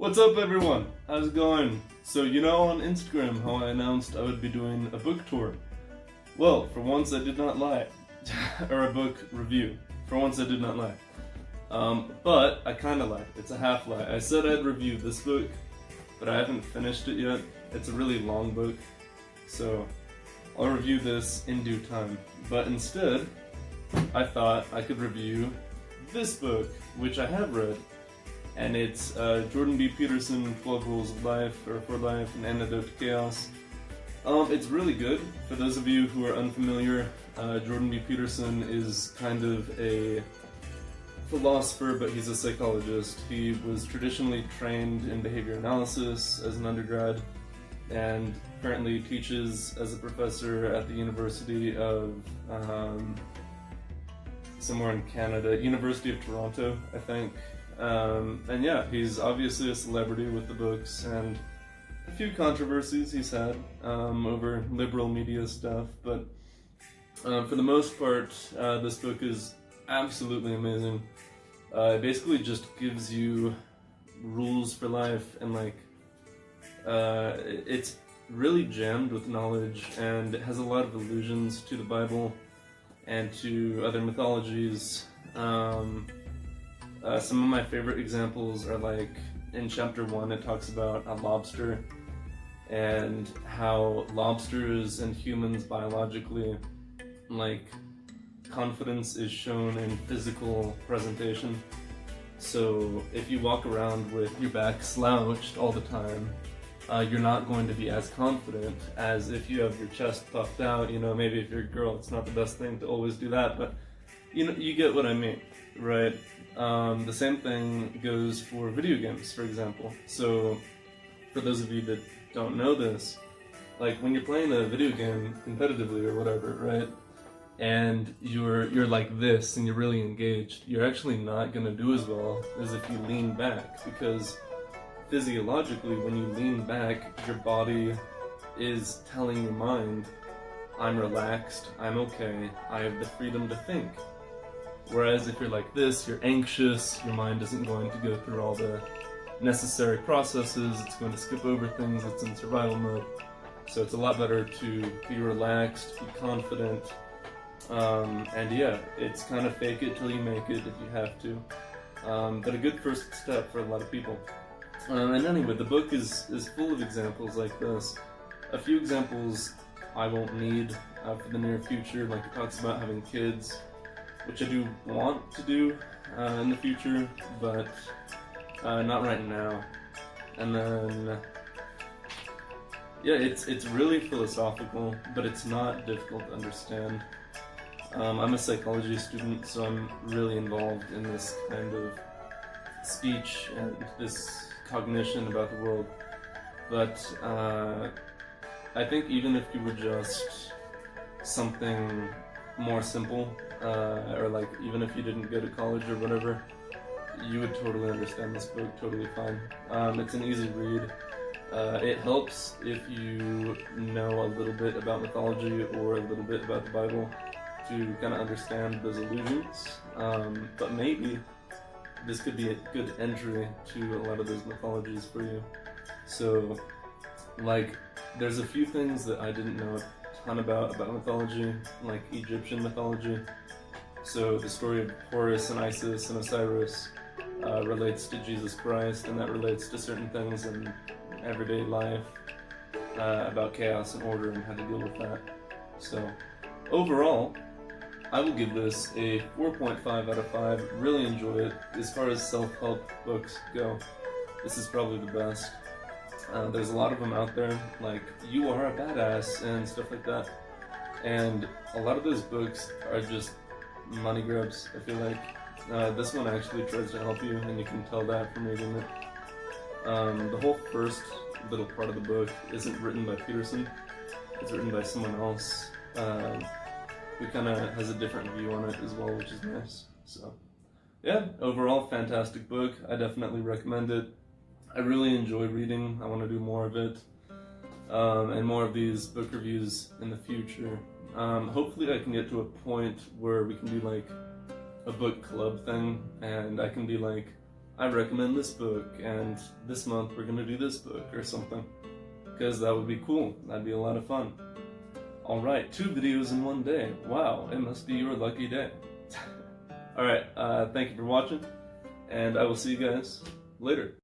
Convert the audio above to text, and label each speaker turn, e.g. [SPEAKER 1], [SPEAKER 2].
[SPEAKER 1] What's up, everyone? How's it going? So, you know on Instagram how I announced I would be doing a book tour? Well, for once I did not lie. Or a book review. For once I did not lie. But I kinda lied. It's a half lie. I said I'd review this book, but I haven't finished it yet. It's a really long book, so I'll review this in due time. But instead, I thought I could review this book, which I have read. And it's Jordan B. Peterson, 12 Rules of Life, or For Life, An Antidote to Chaos. It's really good. For those of you who are unfamiliar, Jordan B. Peterson is kind of a philosopher, but he's a psychologist. He was traditionally trained in behavior analysis as an undergrad, and currently teaches as a professor at the University of somewhere in Canada, University of Toronto, I think. And yeah, he's obviously a celebrity with the books and a few controversies he's had over liberal media stuff, but for the most part, this book is absolutely amazing. It basically just gives you rules for life, and it's really jammed with knowledge, and it has a lot of allusions to the Bible and to other mythologies. Some of my favorite examples are like in chapter 1 it talks about a lobster and how lobsters and humans biologically, confidence is shown in physical presentation. So if you walk around with your back slouched all the time, you're not going to be as confident as if you have your chest puffed out. You know, maybe if you're a girl, it's not the best thing to always do that, but you get what I mean, right? The same thing goes for video games, for example. So, for those of you that don't know this, when you're playing a video game competitively or whatever, right? And you're like this and you're really engaged, you're actually not gonna do as well as if you lean back, because physiologically, when you lean back, your body is telling your mind, I'm relaxed, I'm okay, I have the freedom to think. Whereas if you're like this, you're anxious, your mind isn't going to go through all the necessary processes, it's going to skip over things, it's in survival mode. So it's a lot better to be relaxed, be confident, and yeah, it's kind of fake it till you make it if you have to. But a good first step for a lot of people. And anyway, the book is full of examples like this. A few examples I won't need for the near future, like it talks about having kids, which I do want to do in the future, but not right now. And then, yeah, it's really philosophical, but it's not difficult to understand. I'm a psychology student, so I'm really involved in this kind of speech and this cognition about the world. But I think even if you were just something more simple, or even if you didn't go to college or whatever, you would totally understand this book totally fine. It's an easy read. It helps if you know a little bit about mythology or a little bit about the Bible to kind of understand those allusions, but maybe this could be a good entry to a lot of those mythologies for you. So, there's a few things that I didn't know a ton about mythology, like Egyptian mythology. So the story of Horus and Isis and Osiris relates to Jesus Christ, and that relates to certain things in everyday life about chaos and order and how to deal with that. So overall, I will give this a 4.5 out of 5. Really enjoy it. As far as self-help books go, this is probably the best. There's a lot of them out there, like You Are a Badass and stuff like that. And a lot of those books are just money grabs, I feel like. This one actually tries to help you, and you can tell that from reading it. The whole first little part of the book isn't written by Peterson. It's written by someone else who kind of has a different view on it as well, which is nice. So, yeah, overall, fantastic book. I definitely recommend it. I really enjoy reading. I want to do more of it, and more of these book reviews in the future. Hopefully I can get to a point where we can do a book club thing, and I can be I recommend this book, and this month we're gonna do this book or something. Because that would be cool. That'd be a lot of fun. Alright, 2 videos in one day. Wow, it must be your lucky day. Alright, thank you for watching, and I will see you guys later.